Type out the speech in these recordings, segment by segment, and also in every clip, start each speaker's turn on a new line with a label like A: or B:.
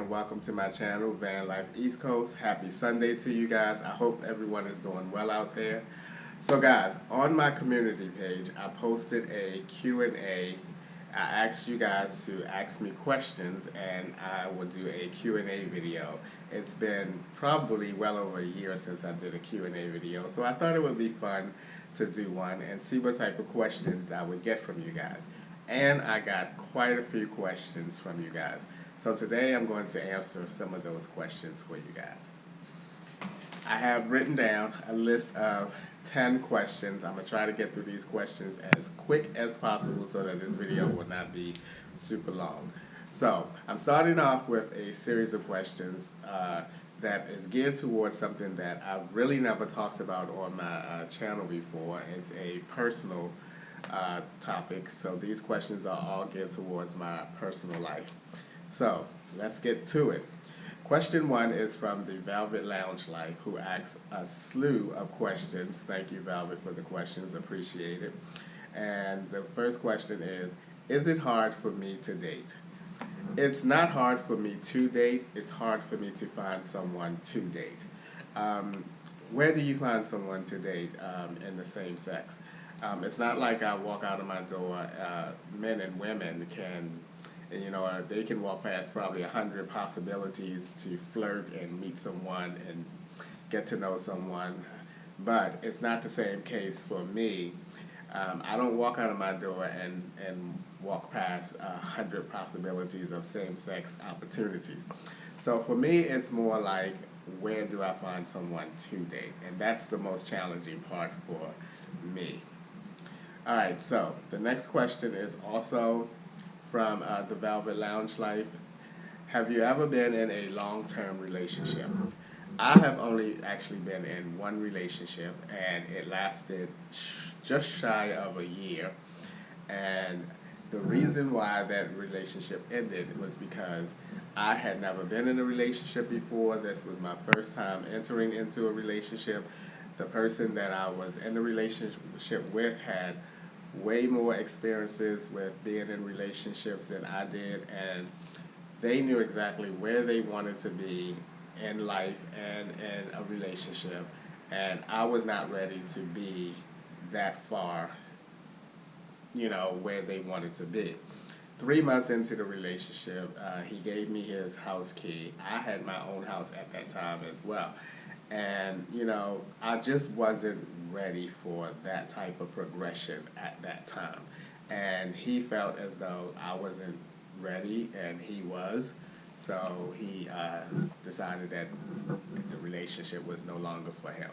A: and welcome to my channel, Van Life East Coast. Happy Sunday to you guys. I hope everyone is doing well out there. So guys, on my community page, I posted a Q&A. I asked you guys to ask me questions and I will do a Q&A video. It's been probably well over a year since I did a Q&A video, so I thought it would be fun to do one and see what type of questions I would get from you guys. And I got quite a few questions from you guys. So today I'm going to answer some of those questions for you guys. I have written down a list of 10 questions. I'm going to try to get through these questions as quick as possible so that this video will not be super long. So I'm starting off with a series of questions that is geared towards something that I've really never talked about on my channel before. It's a personal topics. So these questions are all geared towards my personal life. So let's get to it. Question 1 is from the Velvet Lounge Life, who asks a slew of questions. Thank you, Velvet, for the questions. Appreciate it. And the first question is it hard for me to date? It's not hard for me to date. It's hard for me to find someone to date. Where do you find someone to date in the same sex? It's not like I walk out of my door. Men and women can, they can walk past probably 100 possibilities to flirt and meet someone and get to know someone. But it's not the same case for me. I don't walk out of my door and walk past 100 possibilities of same-sex opportunities. So for me, it's more like, where do I find someone to date? And that's the most challenging part for me. Alright, so the next question is also from the Velvet Lounge Life. Have you ever been in a long-term relationship? I have only actually been in one relationship, and it lasted just shy of a year. And the reason why that relationship ended was because I had never been in a relationship before. This was my first time entering into a relationship. The person that I was in a relationship with had way more experiences with being in relationships than I did, and they knew exactly where they wanted to be in life and in a relationship, and I was not ready to be that far, where they wanted to be. 3 months into the relationship, he gave me his house key. I had my own house at that time as well. And, I just wasn't ready for that type of progression at that time. And he felt as though I wasn't ready, and he was. So he decided that the relationship was no longer for him.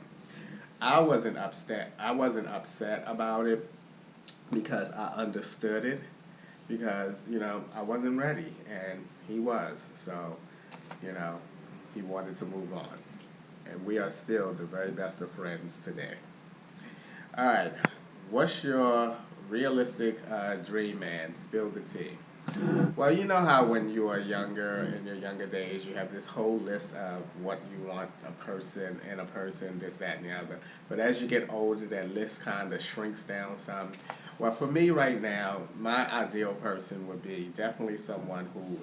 A: I wasn't upset about it because I understood it. Because, I wasn't ready, and he was. So, he wanted to move on. And we are still the very best of friends today. Alright, what's your realistic dream man? Spill the tea. Well, you know how when you are younger, in your younger days, you have this whole list of what you want a person, this, that, and the other. But as you get older, that list kind of shrinks down some. Well, for me right now, my ideal person would be definitely someone who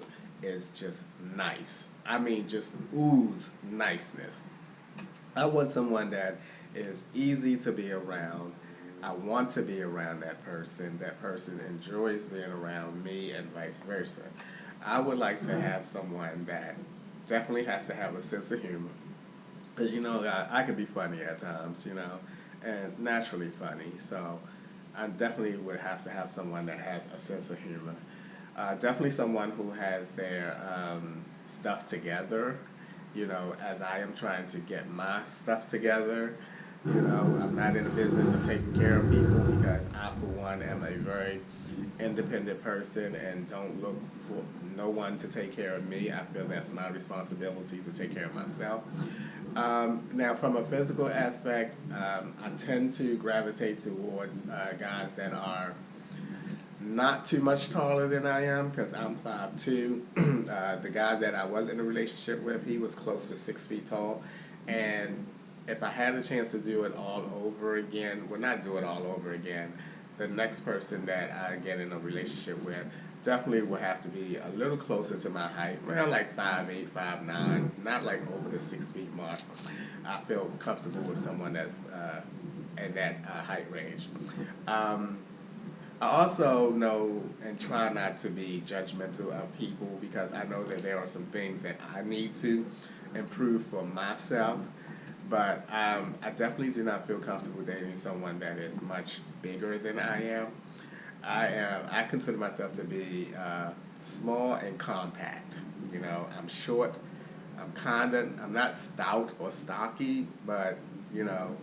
A: is just nice. I mean, just ooze niceness. I want someone that is easy to be around. I want to be around that person. That person enjoys being around me, and vice versa. I would like to have someone that definitely has to have a sense of humor. Because, I can be funny at times, and naturally funny. So I definitely would have to have someone that has a sense of humor. Definitely someone who has their stuff together, as I am trying to get my stuff together. I'm not in the business of taking care of people because I, for one, am a very independent person and don't look for no one to take care of me. I feel that's my responsibility to take care of myself. Now, from a physical aspect, I tend to gravitate towards guys that are not too much taller than I am, because I'm 5'2". The guy that I was in a relationship with, he was close to 6 feet tall, and if I had a chance to do it all over again, well, not do it all over again, the next person that I get in a relationship with, definitely would have to be a little closer to my height, around like 5'8", 5'9", not like over the 6 feet mark. I feel comfortable with someone that's in that height range. Um, I also know and try not to be judgmental of people because I know that there are some things that I need to improve for myself. But I definitely do not feel comfortable dating someone that is much bigger than I am. I consider myself to be small and compact. You know, I'm short. I'm not stout or stocky, but you know,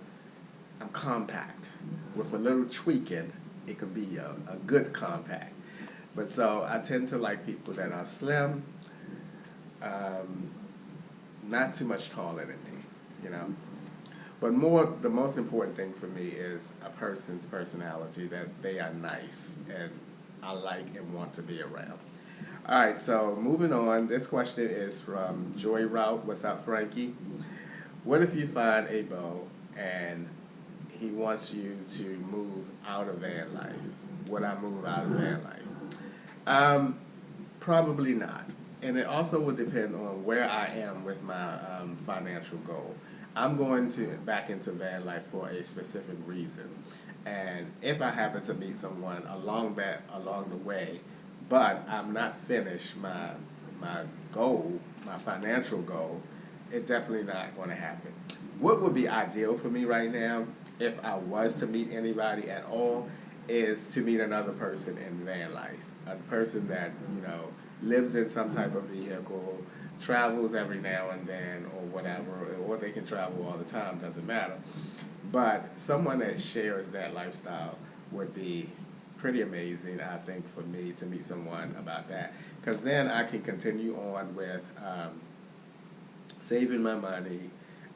A: I'm compact. With a little tweaking, it can be a good compact. But so I tend to like people that are slim, um, not too much taller than me, you know. But the most important thing for me is a person's personality, that they are nice and I like and want to be around. All right, so moving on. This question is from Joy Route. What's up, Frankie? What if you find a beau and he wants you to move out of van life? Would I move out of van life? Um, Probably not. And it also would depend on where I am with my financial goal. I'm going to back into van life for a specific reason. And if I happen to meet someone along the way, but I'm not finished my goal, my financial goal, it's definitely not going to happen. What would be ideal for me right now, if I was to meet anybody at all, is to meet another person in van life. A person that, you know, lives in some type of vehicle, travels every now and then or whatever, or they can travel all the time, doesn't matter. But someone that shares that lifestyle would be pretty amazing, I think, for me to meet someone about that. Because then I can continue on with saving my money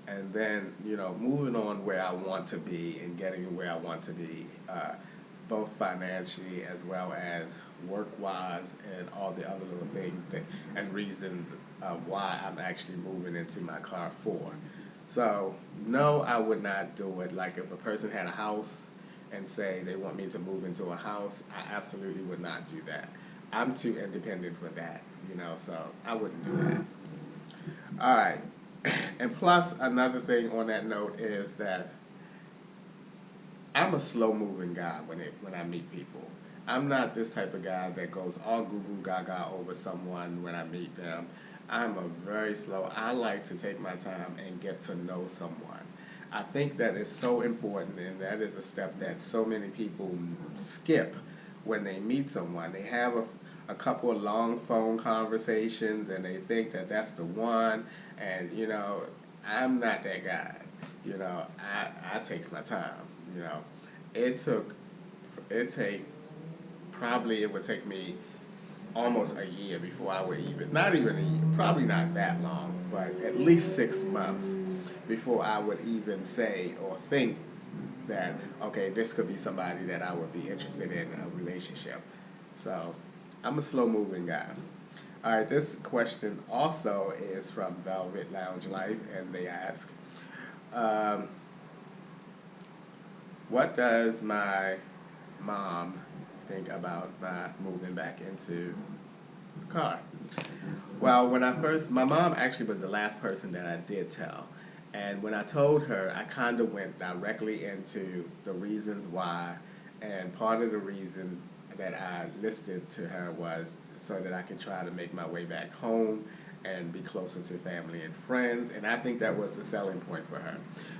A: and then, you know, moving on where I want to be and getting where I want to be, both financially as well as work-wise and all the other little things and reasons why I'm actually moving into my car for. So, no, I would not do it. Like if a person had a house and say they want me to move into a house, I absolutely would not do that. I'm too independent for that, you know, so I wouldn't do that. All right. And plus, another thing on that note is that I'm a slow moving guy when I meet people. I'm not this type of guy that goes all goo goo gaga over someone when I meet them. I'm a very slow. I like to take my time and get to know someone. I think that is so important, and that is a step that so many people skip when they meet someone. They have a couple of long phone conversations, and they think that that's the one. And you know, I'm not that guy. You know, I takes my time. You know, it took it take probably it would take me almost a year before I would even, not even a year, probably not that long, but at least 6 months before I would even say or think that, okay, this could be somebody that I would be interested in a relationship. So I'm a slow moving guy. All right, this question also is from Velvet Lounge Life, and they ask, um, what does my mom think about my moving back into the car? Well, my mom actually was the last person that I did tell. And when I told her, I kind of went directly into the reasons why. And part of the reason that I listed to her was so that I can try to make my way back home and be closer to family and friends. And I think that was the selling point for her.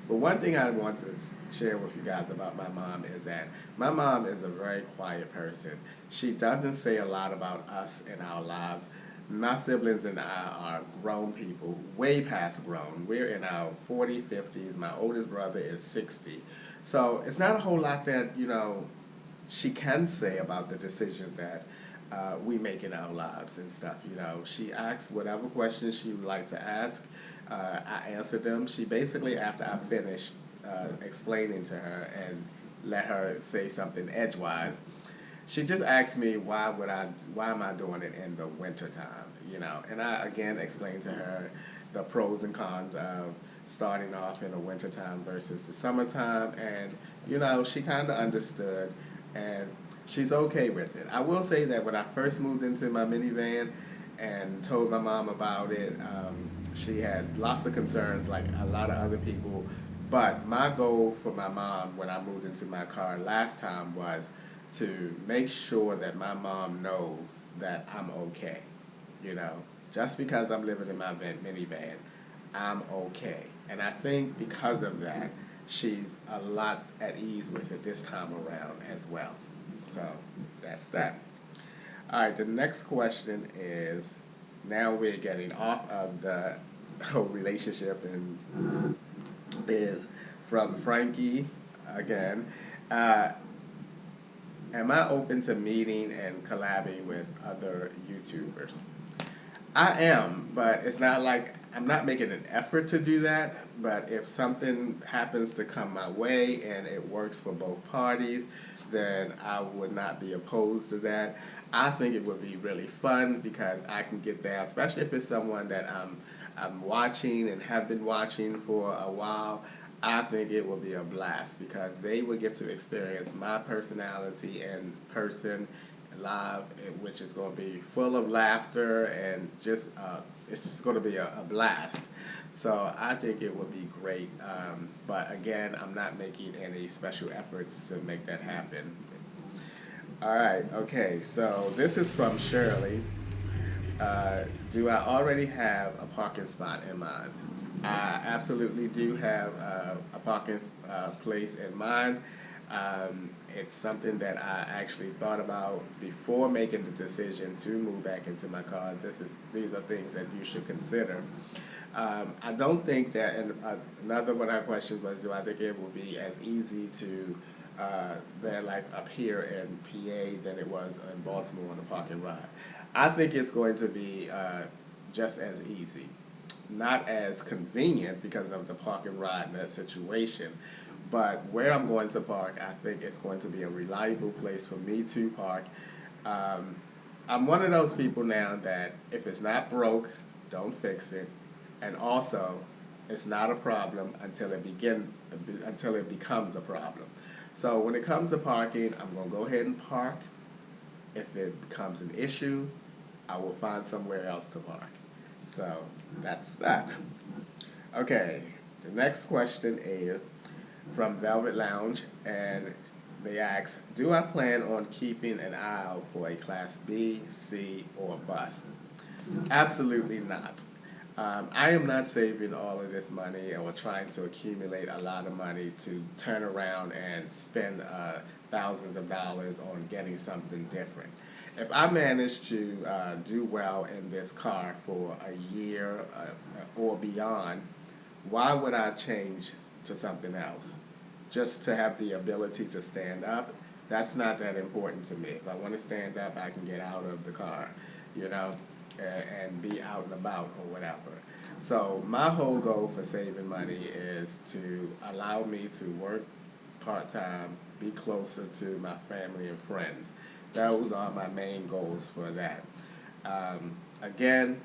A: But one thing I want to share with you guys about my mom is that my mom is a very quiet person. She doesn't say a lot about us in our lives. My siblings and I are grown people, way past grown. We're in our 40s, 50s. My oldest brother is 60. So it's not a whole lot that, you know, she can say about the decisions that we make in our lives and stuff. You know, she asks whatever questions she would like to ask. I answer them. She basically, after I finish explaining to her and let her say something edgewise, she just asked me why am I doing it in the winter time, you know? And I again explained to her the pros and cons of starting off in the wintertime versus the summertime, and you know, she kind of understood. And she's okay with it. I will say that when I first moved into my minivan and told my mom about it, she had lots of concerns, like a lot of other people. But my goal for my mom when I moved into my car last time was to make sure that my mom knows that I'm okay. You know, just because I'm living in my minivan, I'm okay. And I think because of that, she's a lot at ease with it this time around as well. So that's that. All right, the next question is, now we're getting off of the whole relationship, and is from Frankie again. Uh, am I open to meeting and collabing with other YouTubers? I am, but it's not like I'm not making an effort to do that. But if something happens to come my way and it works for both parties, then I would not be opposed to that. I think it would be really fun because I can get down, especially if it's someone that I'm watching and have been watching for a while. I think it will be a blast because they will get to experience my personality in person, live, which is going to be full of laughter and just it's just going to be a blast. So I think it would be great. But again, I'm not making any special efforts to make that happen. All right, okay, so this is from Shirley. Do I already have a parking spot in mind? I absolutely do have a parking place in mind. It's something that I actually thought about before making the decision to move back into my car. These are things that you should consider. I don't think that, and another one of our questions was, do I think it will be as easy to van life up here in PA than it was in Baltimore on the parking ride? I think it's going to be just as easy. Not as convenient because of the park and ride in that situation, but where I'm going to park, I think it's going to be a reliable place for me to park. I'm one of those people now that if it's not broke, don't fix it, and also it's not a problem until it becomes a problem. So when it comes to parking, I'm going to go ahead and park. If it becomes an issue, I will find somewhere else to park. So that's that. Okay, the next question is from Velvet Lounge, and they ask, do I plan on keeping an eye out for a Class B, C, or bus? Absolutely not. I am not saving all of this money or trying to accumulate a lot of money to turn around and spend thousands of dollars on getting something different. If I manage to do well in this car for a year or beyond, why would I change to something else? Just to have the ability to stand up, that's not that important to me. If I want to stand up, I can get out of the car, you know, and be out and about or whatever. So my whole goal for saving money is to allow me to work part-time, be closer to my family and friends. Those are my main goals for that. Again,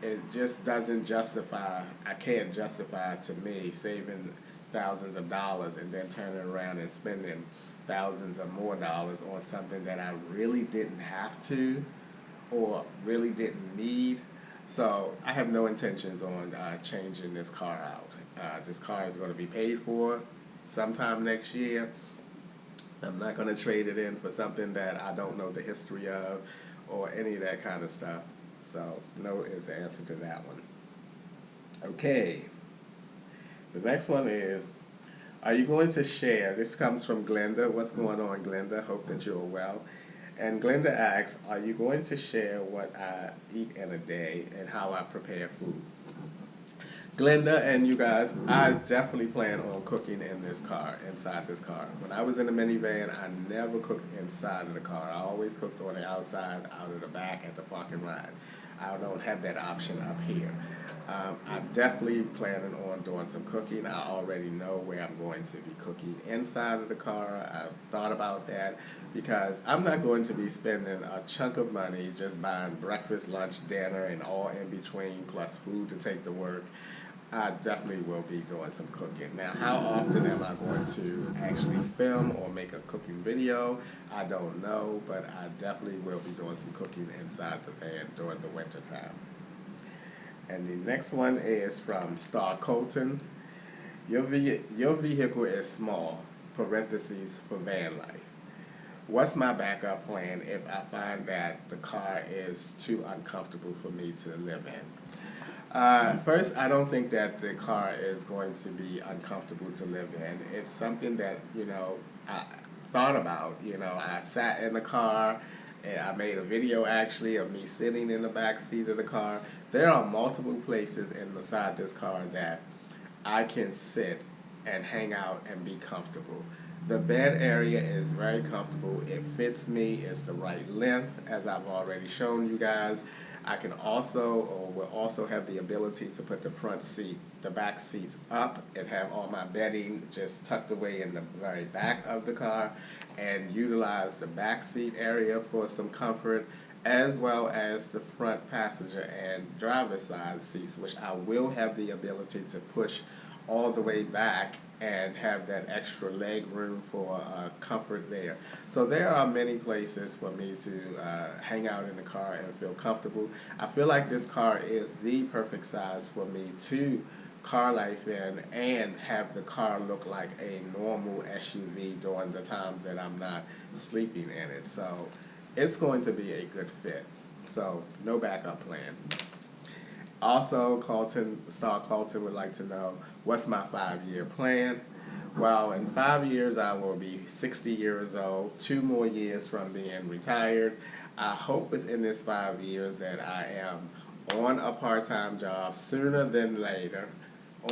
A: it just doesn't justify, I can't justify to me saving thousands of dollars and then turning around and spending thousands of more dollars on something that I really didn't have to or really didn't need. So I have no intentions on changing this car out. This car is going to be paid for sometime next year. I'm not going to trade it in for something that I don't know the history of or any of that kind of stuff. So no is the answer to that one. Okay. The next one is, are you going to share? This comes from Glenda. What's going on, Glenda? Hope that you're well. And Glenda asks, are you going to share what I eat in a day and how I prepare food? Glenda and you guys, I definitely plan on cooking in this car, inside this car. When I was in the minivan, I never cooked inside of the car. I always cooked on the outside, out of the back, at the parking ride. I don't have that option up here. I'm definitely planning on doing some cooking. I already know where I'm going to be cooking inside of the car. I've thought about that because I'm not going to be spending a chunk of money just buying breakfast, lunch, dinner, and all in between, plus food to take to work. I definitely will be doing some cooking. Now, how often am I going to actually film or make a cooking video? I don't know, but I definitely will be doing some cooking inside the van during the winter time. And the next one is from Star Colton. Your vehicle is small, parentheses, for van life. What's my backup plan if I find that the car is too uncomfortable for me to live in? First, I don't think that the car is going to be uncomfortable to live in. It's something that, I thought about. I sat in the car and I made a video actually of me sitting in the back seat of the car. There are multiple places inside this car that I can sit and hang out and be comfortable. The bed area is very comfortable. It fits me. It's the right length, as I've already shown you guys. I can also, or will also have the ability to put the back seats up and have all my bedding just tucked away in the very back of the car and utilize the back seat area for some comfort, as well as the front passenger and driver's side seats, which I will have the ability to push all the way back and have that extra leg room for comfort there. So there are many places for me to hang out in the car and feel comfortable. I feel like this car is the perfect size for me to car life in and have the car look like a normal SUV during the times that I'm not sleeping in it. So it's going to be a good fit. So no backup plan. Also, Star Colton would like to know, what's my 5-year plan? Well, in 5 years, I will be 60 years old, 2 more years from being retired. I hope within this 5 years that I am on a part-time job sooner than later,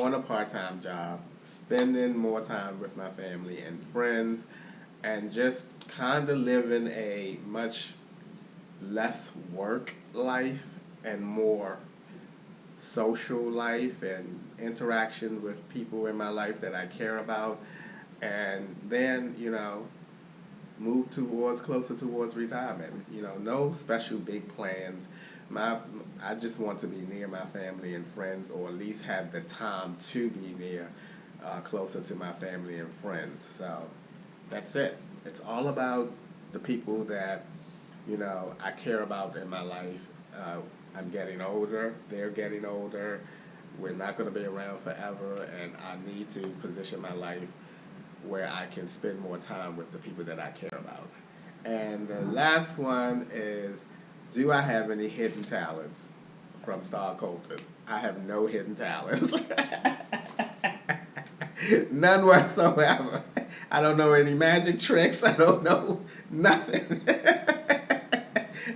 A: on a part-time job, spending more time with my family and friends, and just kind of living a much less work life and more social life and interaction with people in my life that I care about, and then move closer towards retirement. No special big plans. I just want to be near my family and friends, or at least have the time to be near, closer to my family and friends. So that's it. It's all about the people that I care about in my life. I'm getting older, they're getting older, we're not going to be around forever, and I need to position my life where I can spend more time with the people that I care about. And the last one is, do I have any hidden talents? From Star Colton. I have no hidden talents. None whatsoever. I don't know any magic tricks. I don't know nothing.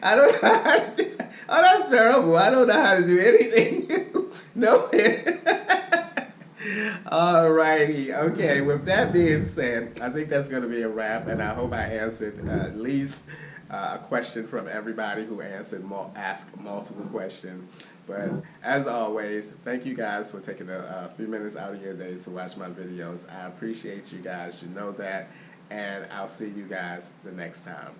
A: I don't know how to do. Oh, that's terrible. I don't know how to do anything. No. Alrighty. Okay, with that being said, I think that's going to be a wrap, and I hope I answered at least a question from everybody who asked multiple questions. But as always, thank you guys for taking a few minutes out of your day to watch my videos. I appreciate you guys. You know that. And I'll see you guys the next time.